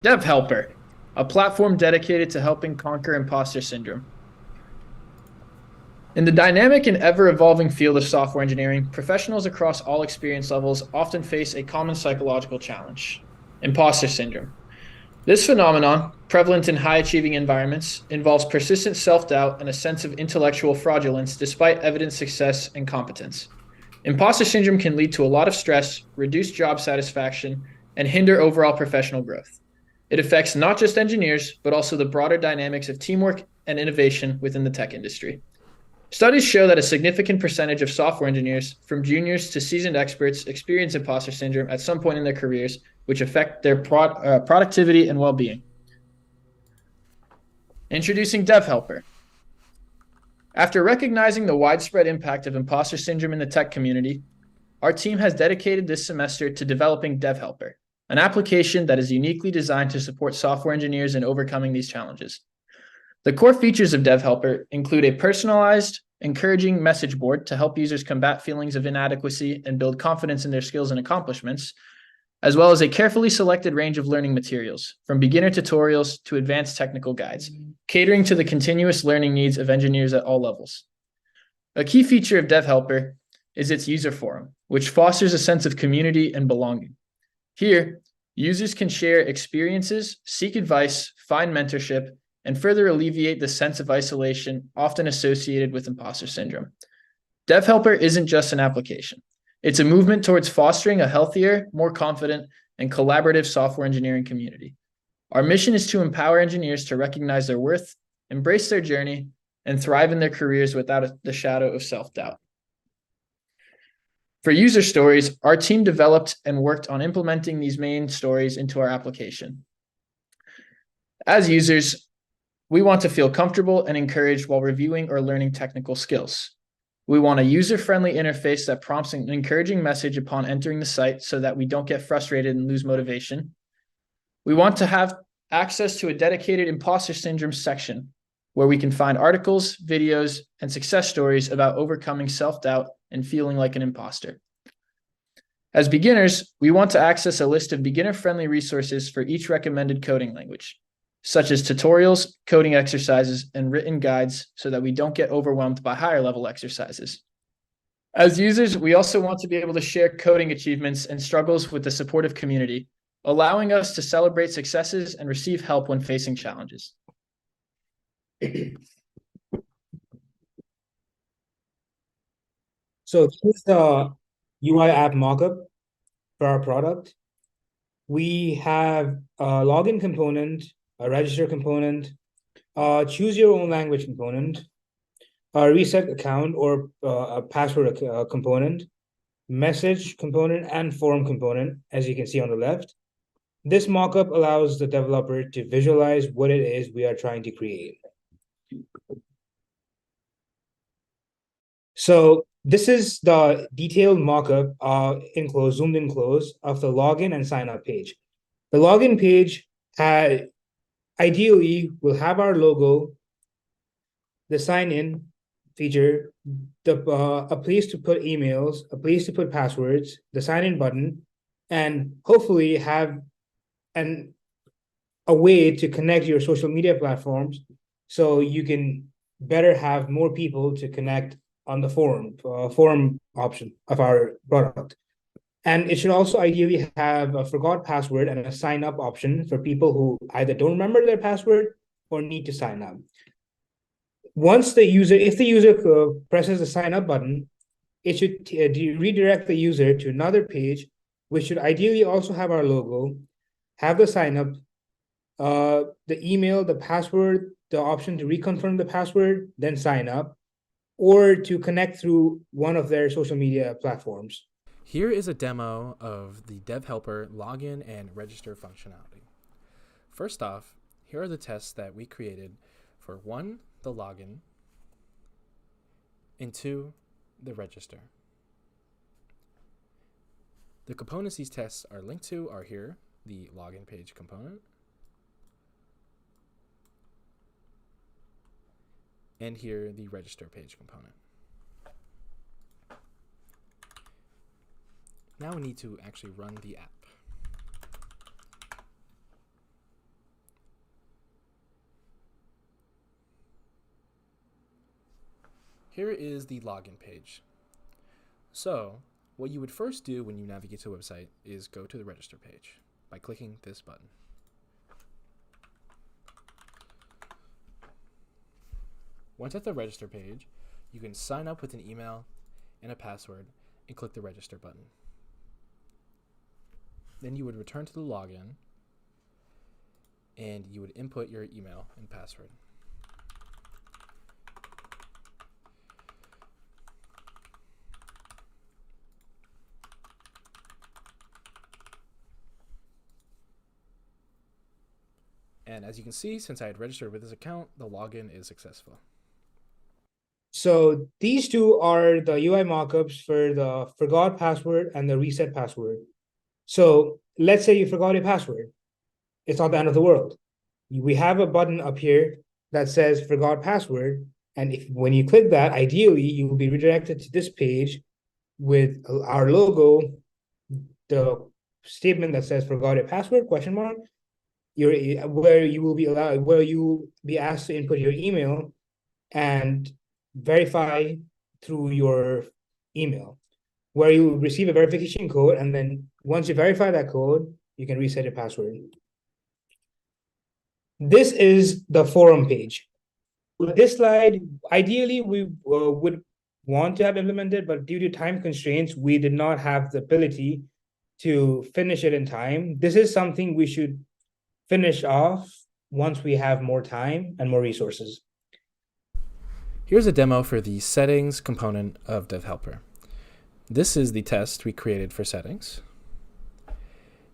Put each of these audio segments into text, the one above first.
Dev Helper, a platform dedicated to helping conquer imposter syndrome. In the dynamic and ever evolving field of software engineering, professionals across all experience levels often face a common psychological challenge: imposter syndrome. This phenomenon, prevalent in high achieving environments, involves persistent self doubt and a sense of intellectual fraudulence despite evident success and competence. Imposter syndrome can lead to a lot of stress, reduce job satisfaction, and hinder overall professional growth. It affects not just engineers, but also the broader dynamics of teamwork and innovation within the tech industry. Studies show that a significant percentage of software engineers, from juniors to seasoned experts, experience imposter syndrome at some point in their careers, which affect their productivity and well being. Introducing Dev Helper. After recognizing the widespread impact of imposter syndrome in the tech community, our team has dedicated this semester to developing Dev Helper, an application that is uniquely designed to support software engineers in overcoming these challenges. The core features of Dev Helper include a personalized, encouraging message board to help users combat feelings of inadequacy and build confidence in their skills and accomplishments, as well as a carefully selected range of learning materials, from beginner tutorials to advanced technical guides, catering to the continuous learning needs of engineers at all levels. A key feature of Dev Helper is its user forum, which fosters a sense of community and belonging. Here, users can share experiences, seek advice, find mentorship, and further alleviate the sense of isolation often associated with imposter syndrome. Dev Helper isn't just an application. It's a movement towards fostering a healthier, more confident, and collaborative software engineering community. Our mission is to empower engineers to recognize their worth, embrace their journey, and thrive in their careers without the shadow of self-doubt. For user stories, our team developed and worked on implementing these main stories into our application. As users, we want to feel comfortable and encouraged while reviewing or learning technical skills. We want a user-friendly interface that prompts an encouraging message upon entering the site so that we don't get frustrated and lose motivation. We want to have access to a dedicated imposter syndrome section where we can find articles, videos, and success stories about overcoming self-doubt and feeling like an imposter. As beginners, we want to access a list of beginner-friendly resources for each recommended coding language, such as tutorials, coding exercises, and written guides so that we don't get overwhelmed by higher level exercises. As users, we also want to be able to share coding achievements and struggles with the supportive community, allowing us to celebrate successes and receive help when facing challenges. So here's the UI app mockup for our product. We have a login component, a register component, choose your own language component, a reset account or a password component, message component, and form component, as you can see on the left. This mockup allows the developer to visualize what it is we are trying to create. So this is the detailed mockup, zoomed in close, of the login and sign up page. The login page ideally will have our logo, the sign in feature, a place to put emails, a place to put passwords, the sign in button, and hopefully have a way to connect your social media platforms so you can better have more people to connect on the forum option of our product. And it should also ideally have a forgot password and a sign up option for people who either don't remember their password or need to sign up. If the user presses the sign up button, it should redirect the user to another page, which should ideally also have our logo, have the sign up, the email, the password, the option to reconfirm the password, then sign up, or to connect through one of their social media platforms. Here is a demo of the Dev Helper login and register functionality. First off, here are the tests that we created for 1, the login, and 2, the register. The components these tests are linked to are here, the login page component, and here the register page component. Now we need to actually run the app. here is the login page. So what you would first do when you navigate to a website is go to the register page by clicking this button. Once at the register page, you can sign up with an email and a password and click the register button. Then you would return to the login and you would input your email and password. And as you can see, since I had registered with this account, the login is successful. So these two are the UI mockups for the forgot password and the reset password. So let's say you forgot your password. It's not the end of the world. We have a button up here that says forgot password. And when you click that, ideally, you will be redirected to this page with our logo, the statement that says forgot your password, ? Where you will be asked to input your email and verify through your email, where you receive a verification code, and then once you verify that code, you can reset your password. This is the forum page. This slide, ideally, we would want to have implemented, but due to time constraints, we did not have the ability to finish it in time. This is something we should finish off once we have more time and more resources. Here's a demo for the settings component of DevHelper. This is the test we created for settings.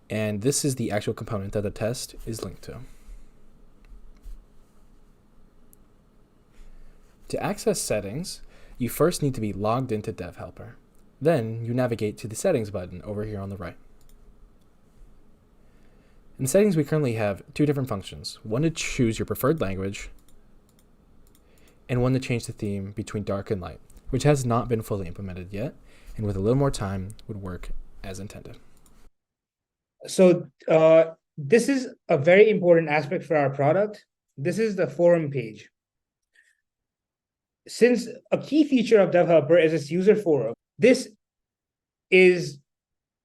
And this is the actual component that the test is linked to. To access settings, you first need to be logged into DevHelper. Then you navigate to the settings button over here on the right. In settings, we currently have two different functions. One to choose your preferred language, and one to change the theme between dark and light, which has not been fully implemented yet, and with a little more time would work as intended. So this is a very important aspect for our product. This is the forum page. Since a key feature of DevHelper is its user forum, this is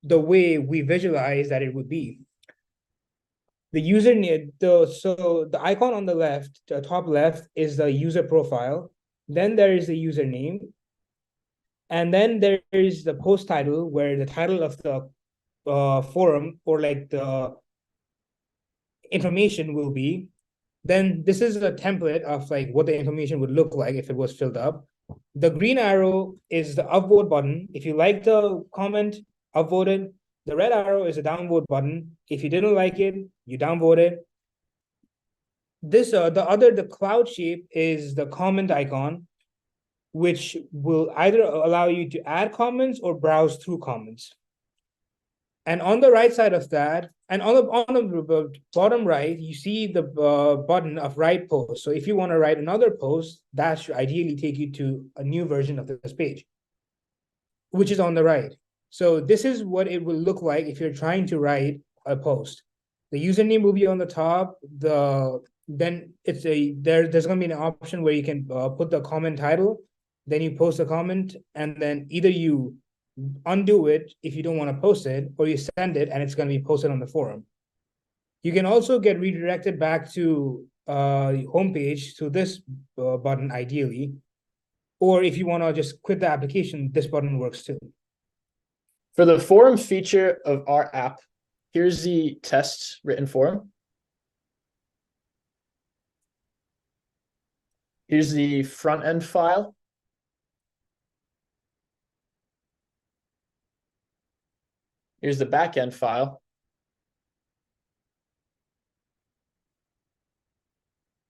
the way we visualize that it would be. The user so the icon on the left, the top left, is the user profile. Then there is the username. And then there is the post title, where the title of the forum or like the information will be. Then this is a template of like what the information would look like if it was filled up. The green arrow is the upvote button. If you like the comment, upvote it. The red arrow is a downvote button. If you didn't like it, you downvote it. This the cloud shape is the comment icon, which will either allow you to add comments or browse through comments. And on the right side of that, and on the bottom right, you see the button of write post. So if you want to write another post, that should ideally take you to a new version of this page, which is on the right. So this is what it will look like if you're trying to write a post. The username will be on the top. Then it's there's going to be an option where you can put the comment title. Then you post a comment, and then either you undo it if you don't want to post it, or you send it and it's going to be posted on the forum. You can also get redirected back to homepage to this button ideally, or if you want to just quit the application, this button works too. For the forum feature of our app, here's the tests written form. Here's the front end file. Here's the backend file.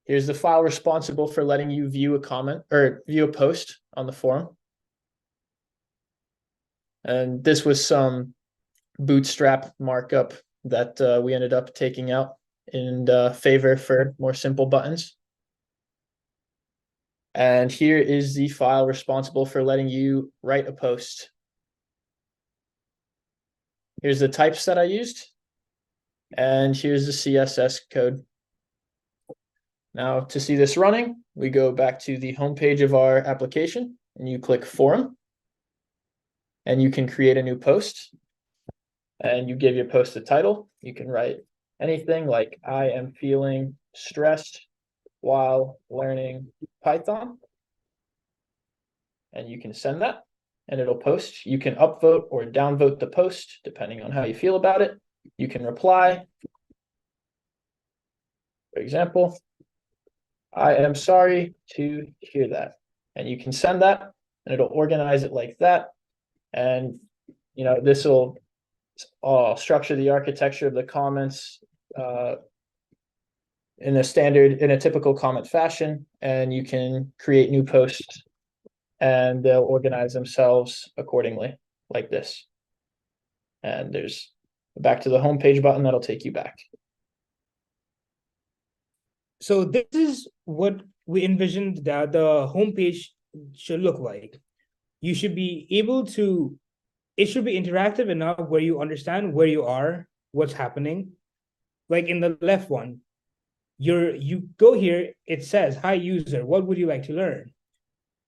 Here's the file responsible for letting you view a comment or view a post on the forum. And this was some bootstrap markup that we ended up taking out in favor for more simple buttons. And here is the file responsible for letting you write a post. Here's the types that I used. And here's the CSS code. Now, to see this running, we go back to the homepage of our application and you click forum and you can create a new post and you give your post a title. You can write anything like I am feeling stressed while learning Python. And you can send that and it'll post. You can upvote or downvote the post depending on how you feel about it. You can reply. For example, I am sorry to hear that. And you can send that and it'll organize it like that. And, this will structure the architecture of the comments in a typical comment fashion. And you can create new posts and they'll organize themselves accordingly like this. And there's back to the homepage button that'll take you back. So this is what we envisioned that the homepage should look like. You should be able to, it should be interactive enough where you understand where you are, what's happening. Like in the left one, you go here, it says, hi user, what would you like to learn?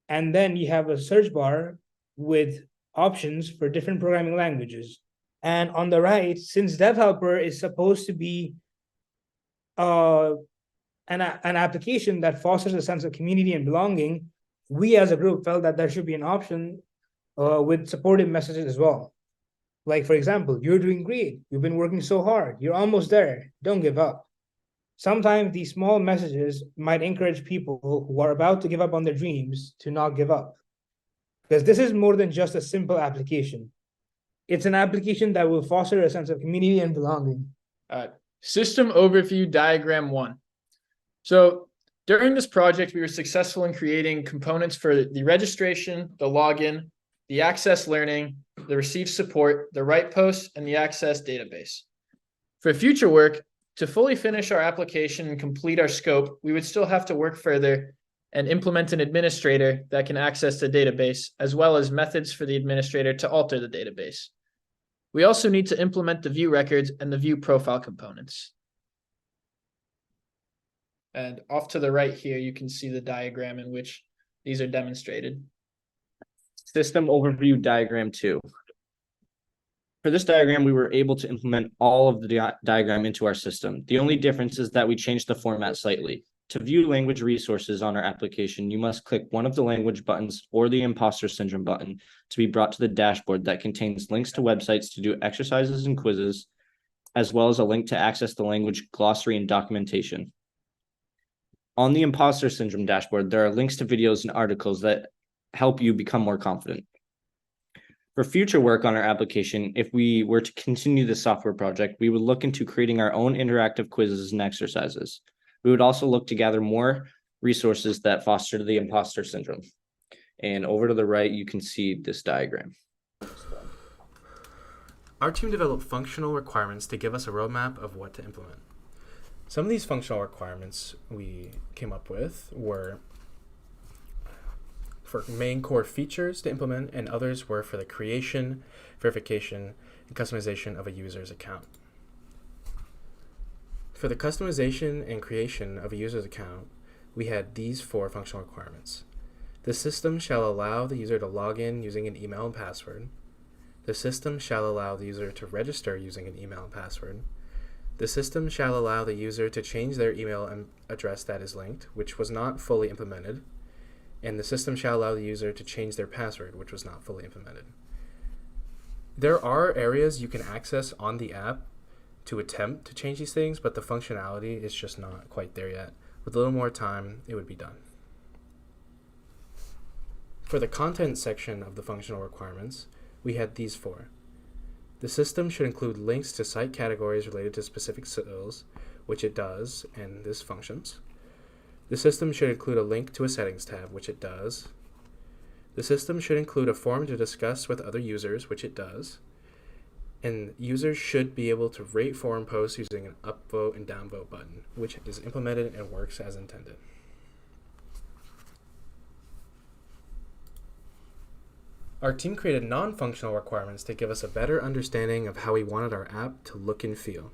And then you have a search bar with options for different programming languages. And on the right, since DevHelper is supposed to be an application that fosters a sense of community and belonging, we as a group felt that there should be an option with supportive messages as well. Like, for example, you're doing great. You've been working so hard. You're almost there. Don't give up. Sometimes these small messages might encourage people who are about to give up on their dreams to not give up. Because this is more than just a simple application. It's an application that will foster a sense of community and belonging. System overview diagram 1. So during this project, we were successful in creating components for the registration, the login, the access learning, the receive support, the write post, and the access database. For future work, to fully finish our application and complete our scope, we would still have to work further and implement an administrator that can access the database, as well as methods for the administrator to alter the database. We also need to implement the view records and the view profile components. And off to the right here, you can see the diagram in which these are demonstrated. System overview diagram 2. For this diagram, we were able to implement all of the diagram into our system. The only difference is that we changed the format slightly. To view language resources on our application, you must click one of the language buttons or the imposter syndrome button to be brought to the dashboard that contains links to websites to do exercises and quizzes, as well as a link to access the language glossary and documentation. On the imposter syndrome dashboard, there are links to videos and articles that help you become more confident. For future work on our application, if we were to continue this software project, we would look into creating our own interactive quizzes and exercises. We would also look to gather more resources that foster the imposter syndrome. And over to the right, you can see this diagram. Our team developed functional requirements to give us a roadmap of what to implement. Some of these functional requirements we came up with were for main core features to implement, and others were for the creation, verification, and customization of a user's account. For the customization and creation of a user's account, we had these 4 functional requirements. The system shall allow the user to log in using an email and password. The system shall allow the user to register using an email and password. The system shall allow the user to change their email address that is linked, which was not fully implemented. And the system shall allow the user to change their password, which was not fully implemented. There are areas you can access on the app to attempt to change these things, but the functionality is just not quite there yet. With a little more time, it would be done. For the content section of the functional requirements, we had these 4. The system should include links to site categories related to specific skills, which it does, and this functions. The system should include a link to a settings tab, which it does. The system should include a form to discuss with other users, which it does. And users should be able to rate forum posts using an upvote and downvote button, which is implemented and works as intended. Our team created non-functional requirements to give us a better understanding of how we wanted our app to look and feel.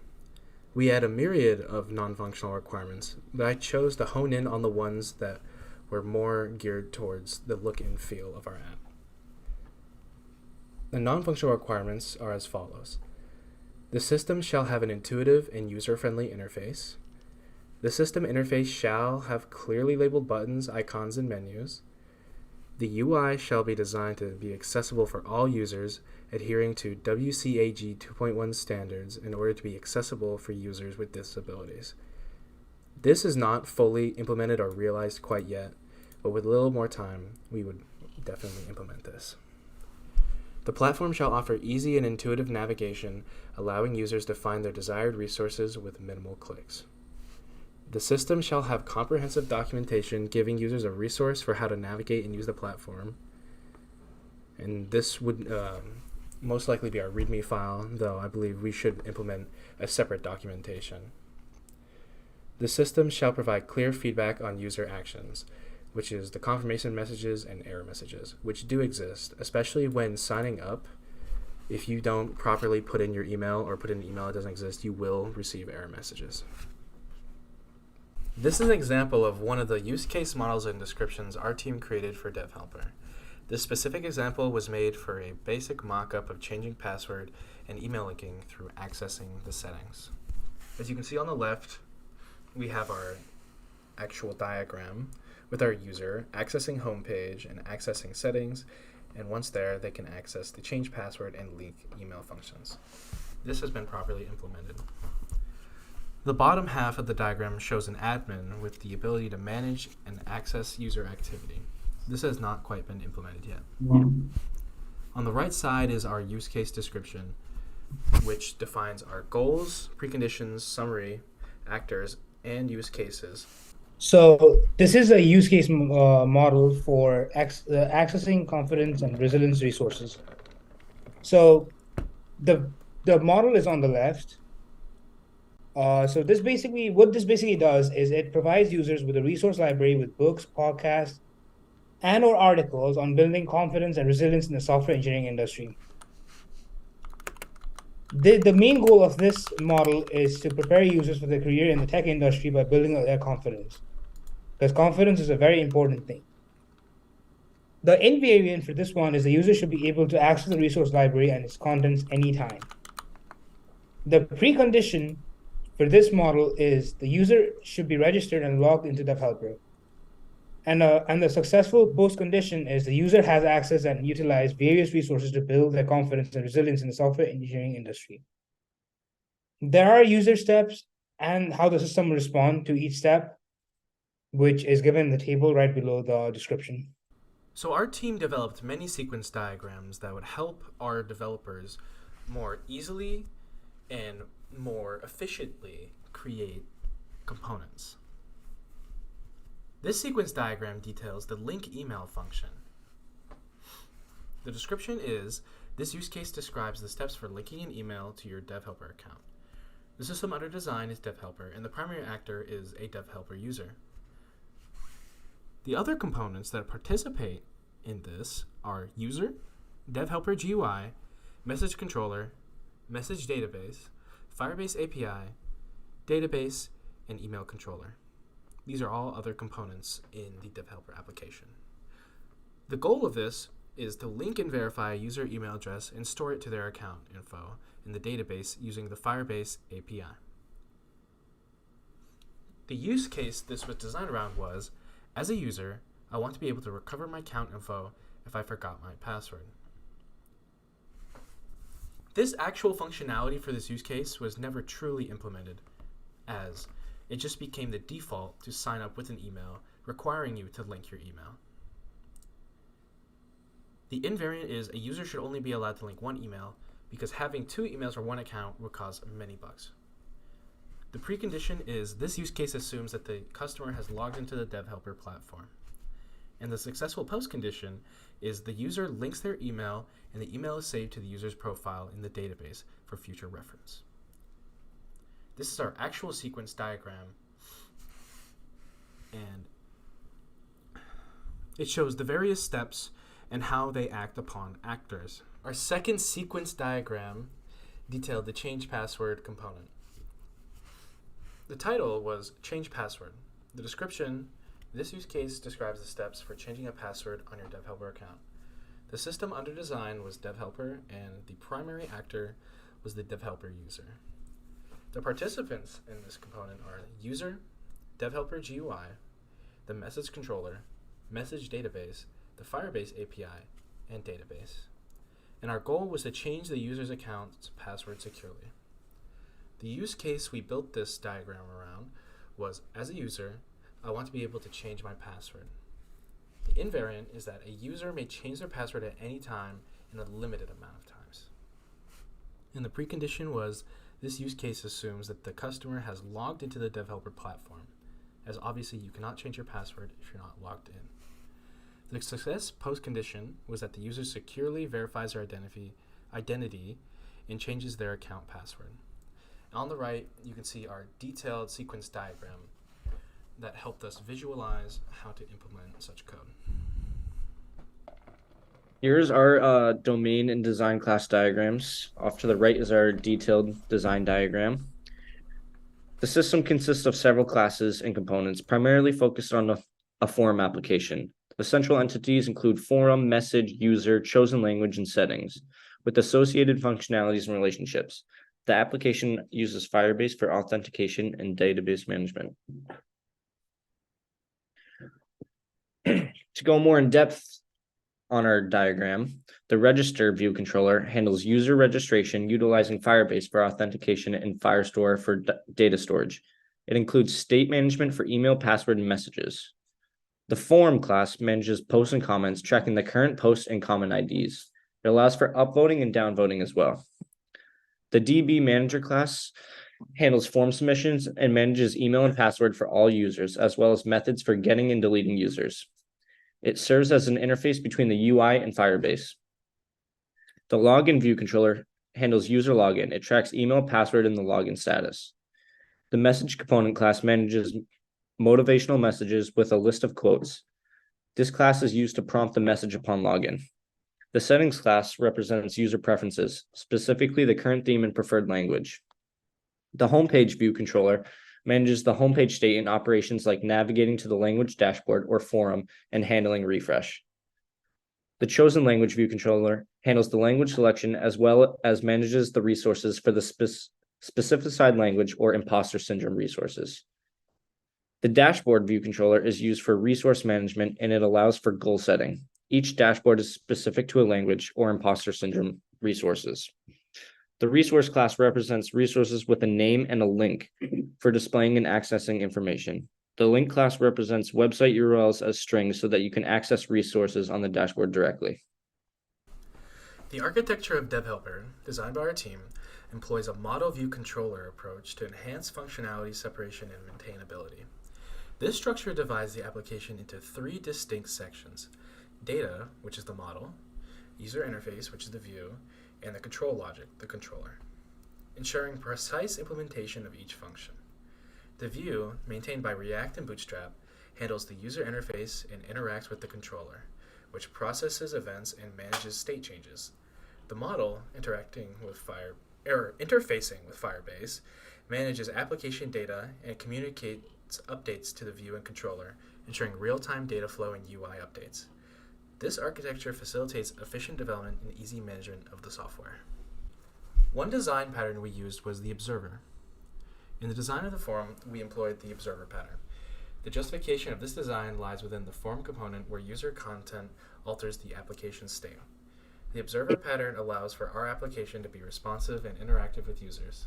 We had a myriad of non-functional requirements, but I chose to hone in on the ones that were more geared towards the look and feel of our app. The non-functional requirements are as follows. The system shall have an intuitive and user-friendly interface. The system interface shall have clearly labeled buttons, icons, and menus. The UI shall be designed to be accessible for all users, adhering to WCAG 2.1 standards in order to be accessible for users with disabilities. This is not fully implemented or realized quite yet, but with a little more time, we would definitely implement this. The platform shall offer easy and intuitive navigation, allowing users to find their desired resources with minimal clicks. The system shall have comprehensive documentation giving users a resource for how to navigate and use the platform. And this would most likely be our README file, though I believe we should implement a separate documentation. The system shall provide clear feedback on user actions, which is the confirmation messages and error messages, which do exist, especially when signing up. If you don't properly put in your email or put in an email that doesn't exist, you will receive error messages. This is an example of one of the use case models and descriptions our team created for DevHelper. This specific example was made for a basic mock-up of changing password and email linking through accessing the settings. As you can see on the left, we have our actual diagram with our user accessing homepage and accessing settings, and once there, they can access the change password and link email functions. This has been properly implemented. The bottom half of the diagram shows an admin with the ability to manage and access user activity. This has not quite been implemented yet. On the right side is our use case description, which defines our goals, preconditions, summary, actors, and use cases. So this is a use case model for accessing confidence and resilience resources. So the model is on the left. So what this basically does is it provides users with a resource library with books, podcasts, and or articles on building confidence and resilience in the software engineering industry. The main goal of this model is to prepare users for their career in the tech industry by building their confidence, because confidence is a very important thing. The invariant for this one is the user should be able to access the resource library and its contents anytime. The precondition for this model is the user should be registered and logged into DevHelper. And the successful post-condition is the user has access and utilize various resources to build their confidence and resilience in the software engineering industry. There are user steps and how the system will respond to each step, which is given in the table right below the description. So our team developed many sequence diagrams that would help our developers more easily and more efficiently create components. This sequence diagram details the link email function. The description is, this use case describes the steps for linking an email to your DevHelper account. The system under design is DevHelper, and the primary actor is a DevHelper user. The other components that participate in this are user, DevHelper GUI, message controller, message database, Firebase API, database, and email controller. These are all other components in the DevHelper application. The goal of this is to link and verify a user email address and store it to their account info in the database using the Firebase API. The use case this was designed around was, as a user, I want to be able to recover my account info if I forgot my password. This actual functionality for this use case was never truly implemented, as it just became the default to sign up with an email requiring you to link your email. The invariant is a user should only be allowed to link one email because having two emails or one account would cause many bugs. The precondition is this use case assumes that the customer has logged into the DevHelper platform. And the successful postcondition is the user links their email and the email is saved to the user's profile in the database for future reference. This is our actual sequence diagram, and it shows the various steps and how they act upon actors. Our second sequence diagram detailed the change password component. The title was Change Password. The description, this use case describes the steps for changing a password on your DevHelper account. The system under design was DevHelper, and the primary actor was the DevHelper user. The participants in this component are user, DevHelper GUI, the message controller, message database, the Firebase API, and database. And our goal was to change the user's account's password securely. The use case we built this diagram around was, as a user, I want to be able to change my password. The invariant is that a user may change their password at any time in a limited amount of times. And the precondition was this use case assumes that the customer has logged into the DevHelper platform, as obviously you cannot change your password if you're not logged in. The success postcondition was that the user securely verifies their identity and changes their account password. On the right, you can see our detailed sequence diagram that helped us visualize how to implement such code. Here's our domain and design class diagrams. Off to the right is our detailed design diagram. The system consists of several classes and components, primarily focused on a forum application. The central entities include forum, message, user, chosen language, and settings, with associated functionalities and relationships. The application uses Firebase for authentication and database management. To go more in depth on our diagram, the register view controller handles user registration utilizing Firebase for authentication and Firestore for data storage. It includes state management for email, password, and messages. The forum class manages posts and comments, tracking the current post and comment IDs. It allows for upvoting and downvoting as well. The DB manager class handles form submissions and manages email and password for all users, as well as methods for getting and deleting users. It serves as an interface between the UI and Firebase. The login view controller handles user login. It tracks email, password, and the login status. The message component class manages motivational messages with a list of quotes. This class is used to prompt the message upon login. The settings class represents user preferences, specifically the current theme and preferred language. The homepage view controller manages the homepage state and operations like navigating to the language dashboard or forum and handling refresh. The chosen language view controller handles the language selection as well as manages the resources for the specified language or imposter syndrome resources. The dashboard view controller is used for resource management, and it allows for goal setting. Each dashboard is specific to a language or imposter syndrome resources. The resource class represents resources with a name and a link for displaying and accessing information. The link class represents website URLs as strings so that you can access resources on the dashboard directly. The architecture of DevHelper, designed by our team, employs a model view controller approach to enhance functionality, separation, and maintainability. This structure divides the application into three distinct sections: data, which is the model, user interface, which is the view, and the control logic, the controller, ensuring precise implementation of each function. The view, maintained by React and Bootstrap, handles the user interface and interacts with the controller, which processes events and manages state changes. The model, interfacing with Firebase, manages application data and communicates updates to the view and controller, ensuring real-time data flow and UI updates. This architecture facilitates efficient development and easy management of the software. One design pattern we used was the observer. In the design of the forum, we employed the observer pattern. The justification of this design lies within the forum component where user content alters the application state. The observer pattern allows for our application to be responsive and interactive with users.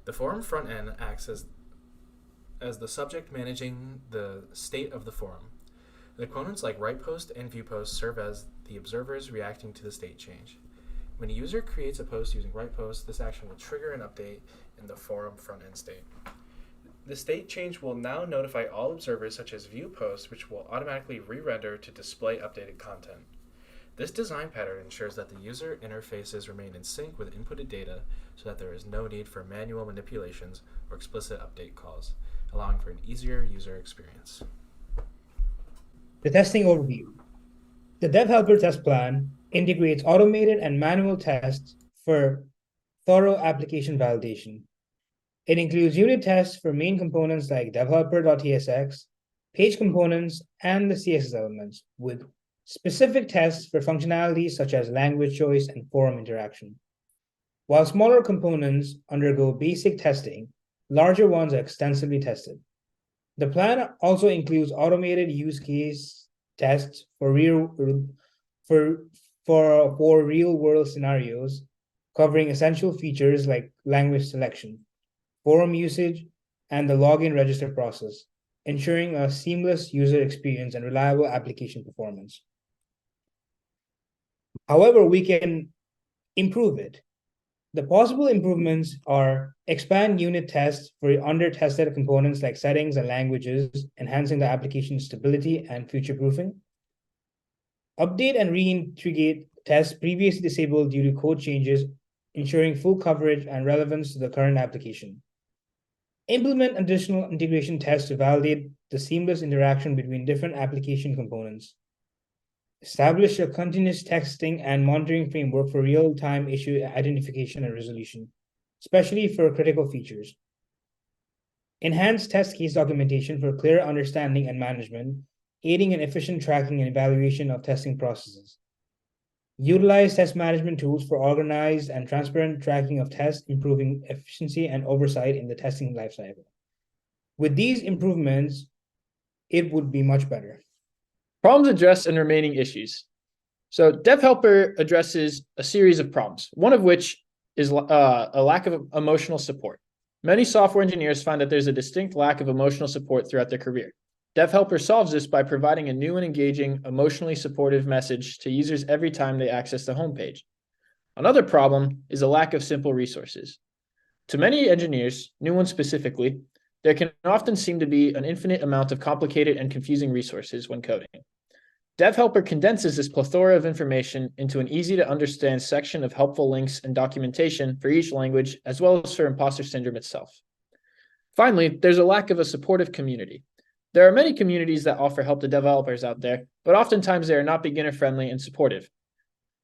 The forum front end acts as the subject managing the state of the forum. The components like WritePost and ViewPost serve as the observers reacting to the state change. When a user creates a post using WritePost, this action will trigger an update in the forum front-end state. The state change will now notify all observers such as ViewPost, which will automatically re-render to display updated content. This design pattern ensures that the user interfaces remain in sync with inputted data so that there is no need for manual manipulations or explicit update calls, allowing for an easier user experience. The testing overview. The DevHelper test plan integrates automated and manual tests for thorough application validation. It includes unit tests for main components like developer.tsx, page components, and the CSS elements, with specific tests for functionalities such as language choice and forum interaction. While smaller components undergo basic testing, larger ones are extensively tested. The plan also includes automated use case tests for real world scenarios, covering essential features like language selection, forum usage, and the login register process, ensuring a seamless user experience and reliable application performance. However, we can improve it. The possible improvements are expand unit tests for under-tested components like settings and languages, enhancing the application stability and future-proofing. Update and reintegrate tests previously disabled due to code changes, ensuring full coverage and relevance to the current application. Implement additional integration tests to validate the seamless interaction between different application components. Establish a continuous testing and monitoring framework for real-time issue identification and resolution, especially for critical features. Enhance test case documentation for clear understanding and management, aiding in efficient tracking and evaluation of testing processes. Utilize test management tools for organized and transparent tracking of tests, improving efficiency and oversight in the testing lifecycle. With these improvements, it would be much better. Problems addressed and remaining issues. So DevHelper addresses a series of problems, one of which is a lack of emotional support. Many software engineers find that there's a distinct lack of emotional support throughout their career. DevHelper solves this by providing a new and engaging, emotionally supportive message to users every time they access the homepage. Another problem is a lack of simple resources. To many engineers, new ones specifically, there can often seem to be an infinite amount of complicated and confusing resources when coding. DevHelper condenses this plethora of information into an easy-to-understand section of helpful links and documentation for each language, as well as for imposter syndrome itself. Finally, there's a lack of a supportive community. There are many communities that offer help to developers out there, but oftentimes they are not beginner-friendly and supportive.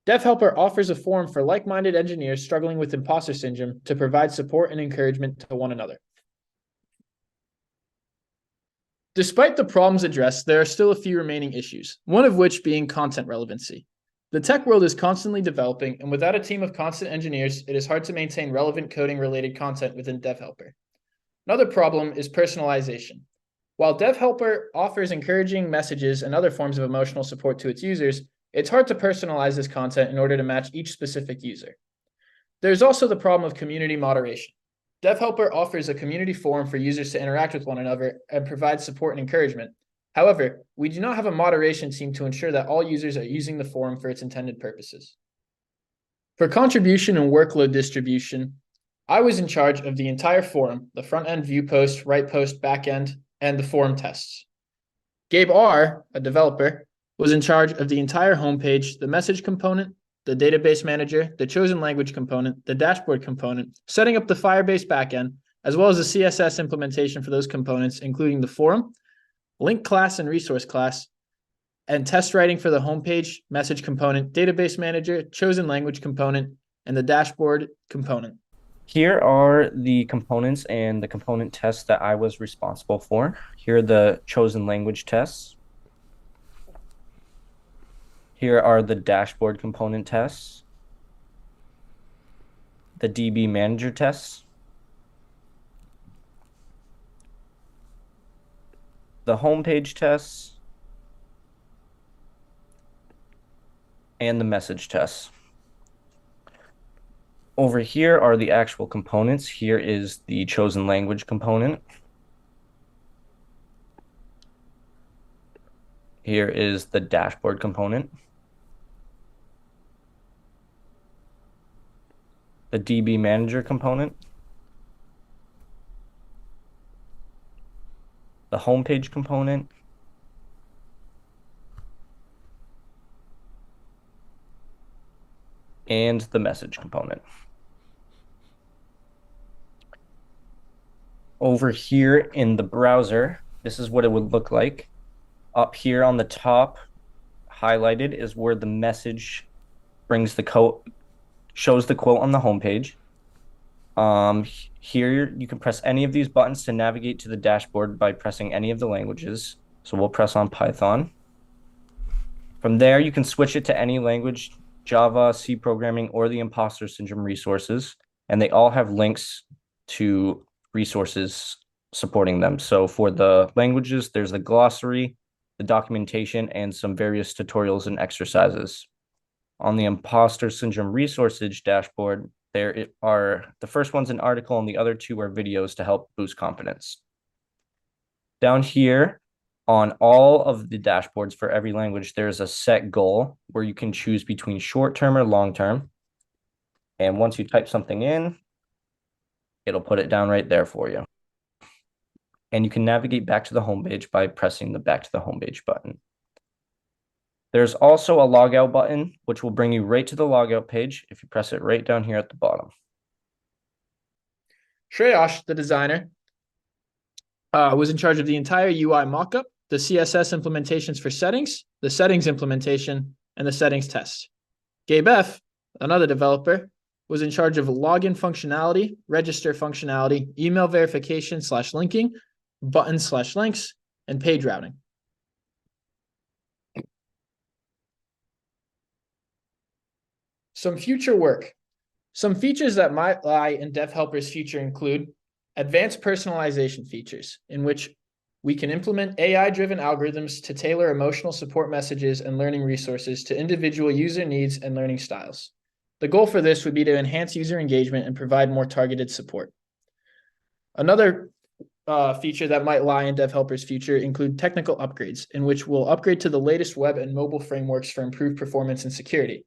DevHelper offers a forum for like-minded engineers struggling with imposter syndrome to provide support and encouragement to one another. Despite the problems addressed, there are still a few remaining issues, one of which being content relevancy. The tech world is constantly developing, and without a team of constant engineers, it is hard to maintain relevant coding-related content within DevHelper. Another problem is personalization. While DevHelper offers encouraging messages and other forms of emotional support to its users, it's hard to personalize this content in order to match each specific user. There's also the problem of community moderation. DevHelper offers a community forum for users to interact with one another and provide support and encouragement. However, we do not have a moderation team to ensure that all users are using the forum for its intended purposes. For contribution and workload distribution, I was in charge of the entire forum, the front-end view post, right post, back-end, and the forum tests. Gabe R., a developer, was in charge of the entire homepage, the message component, the database manager, the chosen language component, the dashboard component, setting up the Firebase backend, as well as the CSS implementation for those components, including the forum, link class and resource class, and test writing for the homepage, message component, database manager, chosen language component, and the dashboard component. Here are the components and the component tests that I was responsible for. Here are the chosen language tests. Here are the dashboard component tests, the DB manager tests, the homepage tests, and the message tests. Over here are the actual components. Here is the chosen language component. Here is the dashboard component. The DB manager component. The homepage component. And the message component. Over here in the browser, this is what it would look like. Up here on the top, highlighted, is where the message brings the quote, shows the quote on the homepage. Here you can press any of these buttons to navigate to the dashboard by pressing any of the languages. So we'll press on Python. From there, you can switch it to any language, Java, C programming, or the imposter syndrome resources, and they all have links to resources supporting them. So for the languages, there's the glossary, the documentation, and some various tutorials and exercises. On the imposter syndrome resources dashboard, there are the first one's an article and the other two are videos to help boost confidence. Down here on all of the dashboards for every language, there's a set goal where you can choose between short-term or long-term. And once you type something in, it'll put it down right there for you. And you can navigate back to the homepage by pressing the back to the homepage button. There's also a logout button, which will bring you right to the logout page if you press it right down here at the bottom. Shreyash, the designer, was in charge of the entire UI mockup, the CSS implementations for settings, the settings implementation, and the settings test. Gabe F., another developer, was in charge of login functionality, register functionality, email verification / linking, buttons / links, and page routing. Some future work. Some features that might lie in DevHelper's future include advanced personalization features, in which we can implement AI-driven algorithms to tailor emotional support messages and learning resources to individual user needs and learning styles. The goal for this would be to enhance user engagement and provide more targeted support. Another feature that might lie in DevHelper's future include technical upgrades, in which we'll upgrade to the latest web and mobile frameworks for improved performance and security.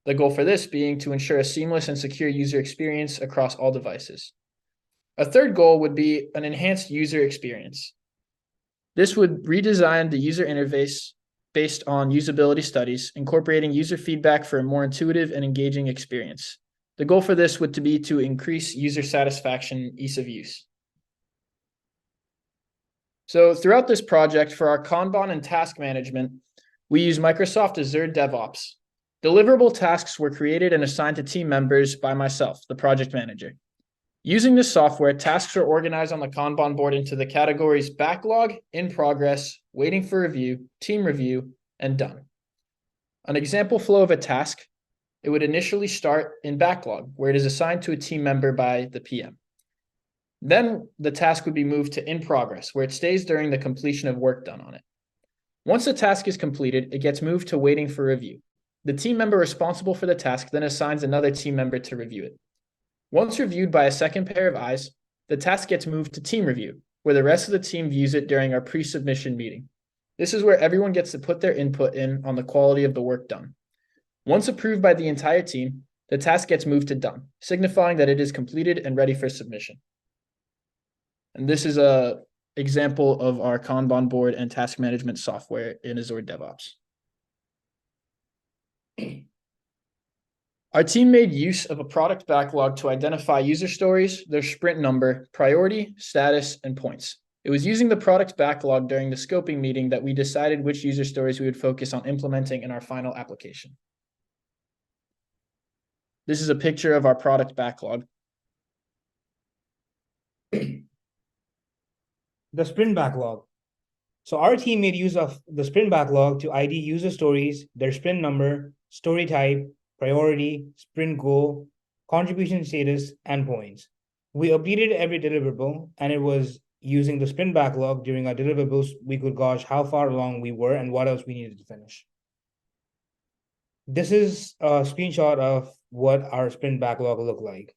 The goal for this being to ensure a seamless and secure user experience across all devices. A third goal would be an enhanced user experience. This would redesign the user interface based on usability studies, incorporating user feedback for a more intuitive and engaging experience. The goal for this would be to increase user satisfaction and ease of use. So throughout this project, for our Kanban and task management, we use Microsoft Azure DevOps. Deliverable tasks were created and assigned to team members by myself, the project manager. Using this software, tasks are organized on the Kanban board into the categories backlog, in progress, waiting for review, team review, and done. An example flow of a task, it would initially start in backlog, where it is assigned to a team member by the PM. Then the task would be moved to in progress, where it stays during the completion of work done on it. Once the task is completed, it gets moved to waiting for review. The team member responsible for the task then assigns another team member to review it. Once reviewed by a second pair of eyes, the task gets moved to team review, where the rest of the team views it during our pre-submission meeting. This is where everyone gets to put their input in on the quality of the work done. Once approved by the entire team, the task gets moved to done, signifying that it is completed and ready for submission. And this is an example of our Kanban board and task management software in Azure DevOps. Our team made use of a product backlog to identify user stories, their sprint number, priority, status, and points. It was using the product backlog during the scoping meeting that we decided which user stories we would focus on implementing in our final application. This is a picture of our product backlog. The sprint backlog. So our team made use of the sprint backlog to ID user stories, their sprint number, story type, priority, sprint goal, contribution status, and points. We updated every deliverable, and it was using the sprint backlog during our deliverables, we could gauge how far along we were and what else we needed to finish. This is a screenshot of what our sprint backlog looked like.